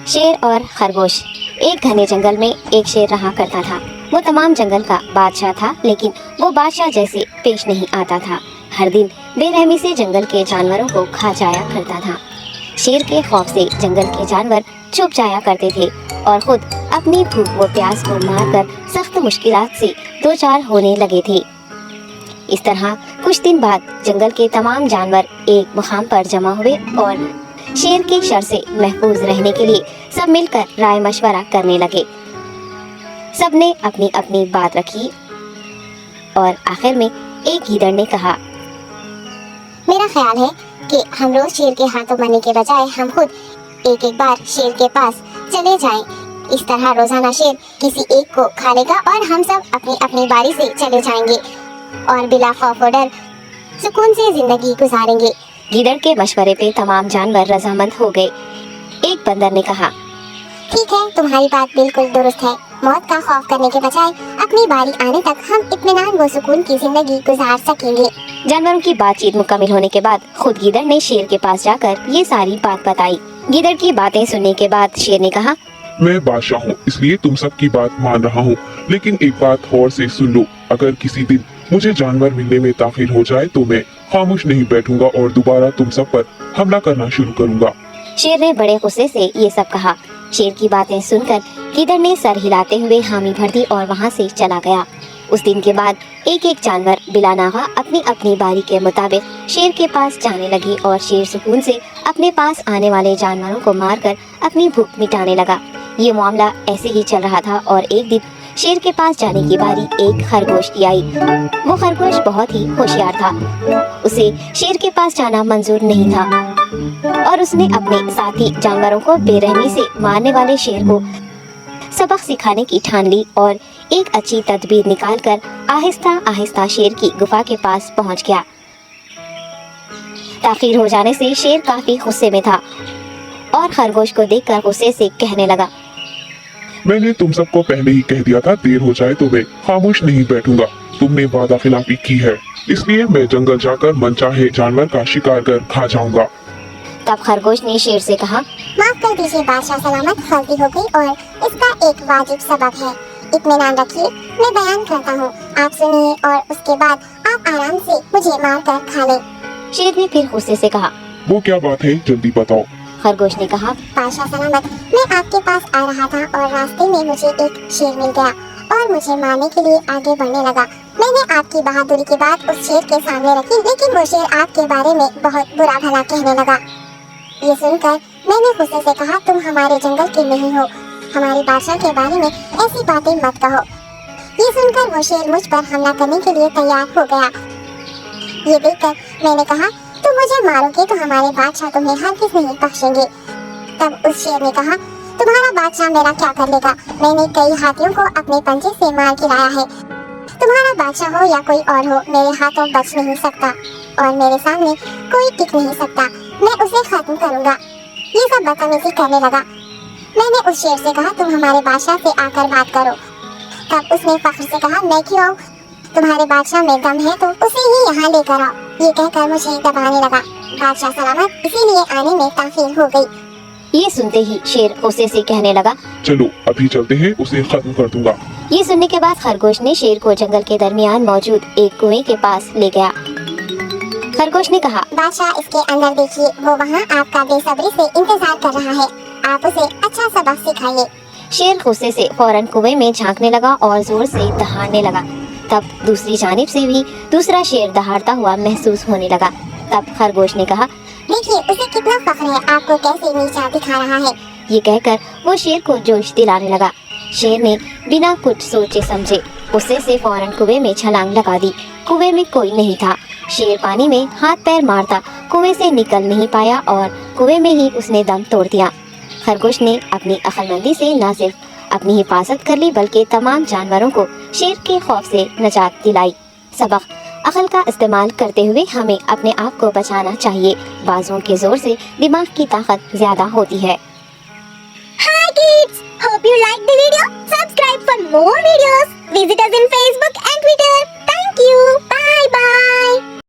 शेर और खरगोश। एक घने जंगल में एक शेर रहा करता था। वो तमाम जंगल का बादशाह था, लेकिन वो बादशाह जैसे पेश नहीं आता था। हर दिन बेरहमी से जंगल के जानवरों को खा जाया करता था। शेर के खौफ से जंगल के जानवर छुप जाया करते थे और खुद अपनी भूख व प्यास को मारकर सख्त मुश्किलात से दो चार होने लगे थे। इस तरह कुछ दिन बाद जंगल के तमाम जानवर एक मुकाम पर जमा हुए और शेर के शर से महफूज रहने के लिए सब मिलकर राय मशवरा करने लगे। सबने अपनी अपनी बात रखी और आखिर में एक गीदड़ ने कहा, मेरा ख्याल है कि हम रोज शेर के हाथों मरने के बजाय हम खुद एक एक बार शेर के पास चले जाएं। इस तरह रोजाना शेर किसी एक को खा लेगा और हम सब अपनी अपनी बारी से चले जाएंगे और बिला खौफ और डर सुकून से जिंदगी गुजारेंगे। गीदड़ के मशवरे पे तमाम जानवर रजामंद हो गए। एक बंदर ने कहा, ठीक है, तुम्हारी बात बिल्कुल दुरुस्त है। मौत का खौफ करने के बजाय अपनी बारी आने तक हम इत्मीनान व सुकून की जिंदगी गुजार सकेंगे। जानवरों की बातचीत मुकम्मल होने के बाद खुद गीदड़ ने शेर के पास जाकर ये सारी बात बताई। गीदड़ की बातें सुनने के बाद शेर ने कहा, मैं बादशाह हूँ, इसलिए तुम सब की बात मान रहा हूँ, लेकिन एक बात और से सुन लो। अगर किसी दिन मुझे जानवर मिलने में ताखिर हो जाए तो मैं खामोश नहीं बैठूंगा और दोबारा तुम सब पर हमला करना शुरू करूंगा। शेर ने बड़े गुस्से से ये सब कहा। शेर की बातें सुनकर गीदड़ ने सर हिलाते हुए हामी भर दी और वहाँ से चला गया। उस दिन के बाद एक एक जानवर बिला नागा अपनी अपनी बारी के मुताबिक शेर के पास जाने लगी और शेर सुकून से अपने पास आने वाले जानवरों को मारकर अपनी भूख मिटाने लगा। ये मामला ऐसे ही चल रहा था और एक दिन शेर के पास जाने की बारी एक खरगोश की आई। वो खरगोश बहुत ही होशियार था। उसे शेर के पास जाना मंजूर नहीं था और उसने अपने साथी जानवरों को बेरहमी से मारने वाले शेर को सबक सिखाने की ठान ली और एक अच्छी तदबीर निकालकर आहिस्ता आहिस्ता शेर की गुफा के पास पहुंच गया। ताखीर हो जाने से शेर काफी गुस्से में था और खरगोश को देखकर गुस्से से कहने लगा, मैंने तुम सबको पहले ही कह दिया था, देर हो जाए तो मैं खामोश नहीं बैठूंगा। तुमने वादा खिलाफी की है, इसलिए मैं जंगल जाकर मनचाहे जानवर का शिकार कर खा जाऊंगा। तब खरगोश ने शेर से कहा, माफ कर दीजिए बादशाह, सलामत गलती हो गई और इसका एक वाजिब सबक है। इत्मीनान रखिए, मैं बयान करता हूँ, आप सुनिए और उसके बाद आप आराम से मुझे मार कर खा लें। शेर ने फिर गुस्से से कहा, वो क्या बात है, जल्दी बताओ। खरगोश ने कहा, बादशाह सलामत, मैं आपके पास आ रहा था और रास्ते में मुझे एक शेर मिल गया और मुझे मारने के लिए आगे बढ़ने लगा। मैंने आपकी बहादुरी की बात उस शेर के सामने रखी, लेकिन वो शेर आपके बारे में बहुत बुरा भला कहने लगा। ये सुनकर मैंने गुस्से से कहा, तुम हमारे जंगल के नहीं हो, हमारे बादशाह के बारे में ऐसी बातें मत कहो। ये सुनकर वो शेर मुझ पर हमला करने के लिए तैयार हो गया। ये देखकर मैंने कहा, तुम मुझे मारोगे तो हमारे बादशाह तुम्हें हरगिज़ नहीं बख्शेंगे। तब उस शेर ने कहा, तुम्हारा बादशाह मेरा क्या कर लेगा? मैंने कई हाथियों को अपने पंजे से मार गिराया है। तुम्हारा बादशाह हो या कोई और हो, मेरे हाथों बच नहीं सकता और मेरे सामने कोई टिक नहीं सकता। मैं उसे खत्म करूंगा। ये सब बदतमीजी करने लगा। मैंने उस शेर से कहा, तुम हमारे बादशाह से आकर बात करो। तब उसने फख्र से कहा, मैं क्यों आऊँ? तुम्हारे बादशाह में दम है तो उसे ही यहाँ लेकर आओ। ये कहकर मुझे दबाने लगा। बादशाह सलामत, इसीलिए आने में ताखीर हो गई। ये सुनते ही शेर गुस्से से कहने लगा, चलो अभी चलते हैं, उसे खत्म कर दूंगा। ये सुनने के बाद खरगोश ने शेर को जंगल के दरमियान मौजूद एक कुएं के पास ले गया। खरगोश ने कहा, बादशाह, इसके अंदर देखिए, वो वहाँ आपका बेसब्री से इंतजार कर रहा है। आप उसे अच्छा सबक सिखाइए। शेर गुस्से से फौरन कुएं में झांकने लगा और जोर से दहाड़ने लगा। तब दूसरी जानिब से भी दूसरा शेर दहाड़ता हुआ महसूस होने लगा। तब खरगोश ने कहा, देखिए उसे कितना फख्र है, आपको कैसे नीचा दिखा रहा है। ये कहकर वो शेर को जोश दिलाने लगा। शेर ने बिना कुछ सोचे समझे गुस्से से फौरन कुएं में छलांग लगा दी। कुएं में कोई नहीं था। शेर पानी में हाथ पैर मारता कुएं से निकल नहीं पाया और कुएं में ही उसने दम तोड़ दिया। खरगोश ने अपनी अक्लमंदी से न सिर्फ अपनी हिफाजत कर ली बल्कि तमाम जानवरों को शेर के खौफ से नजात दिलाई। सबक, अक्ल का इस्तेमाल करते हुए हमें अपने आप को बचाना चाहिए। बाजुओं के जोर से दिमाग की ताकत ज्यादा होती है। Hi kids, hope you liked the video. Subscribe for more videos. Visit us in Facebook and Twitter. Thank you. Bye bye.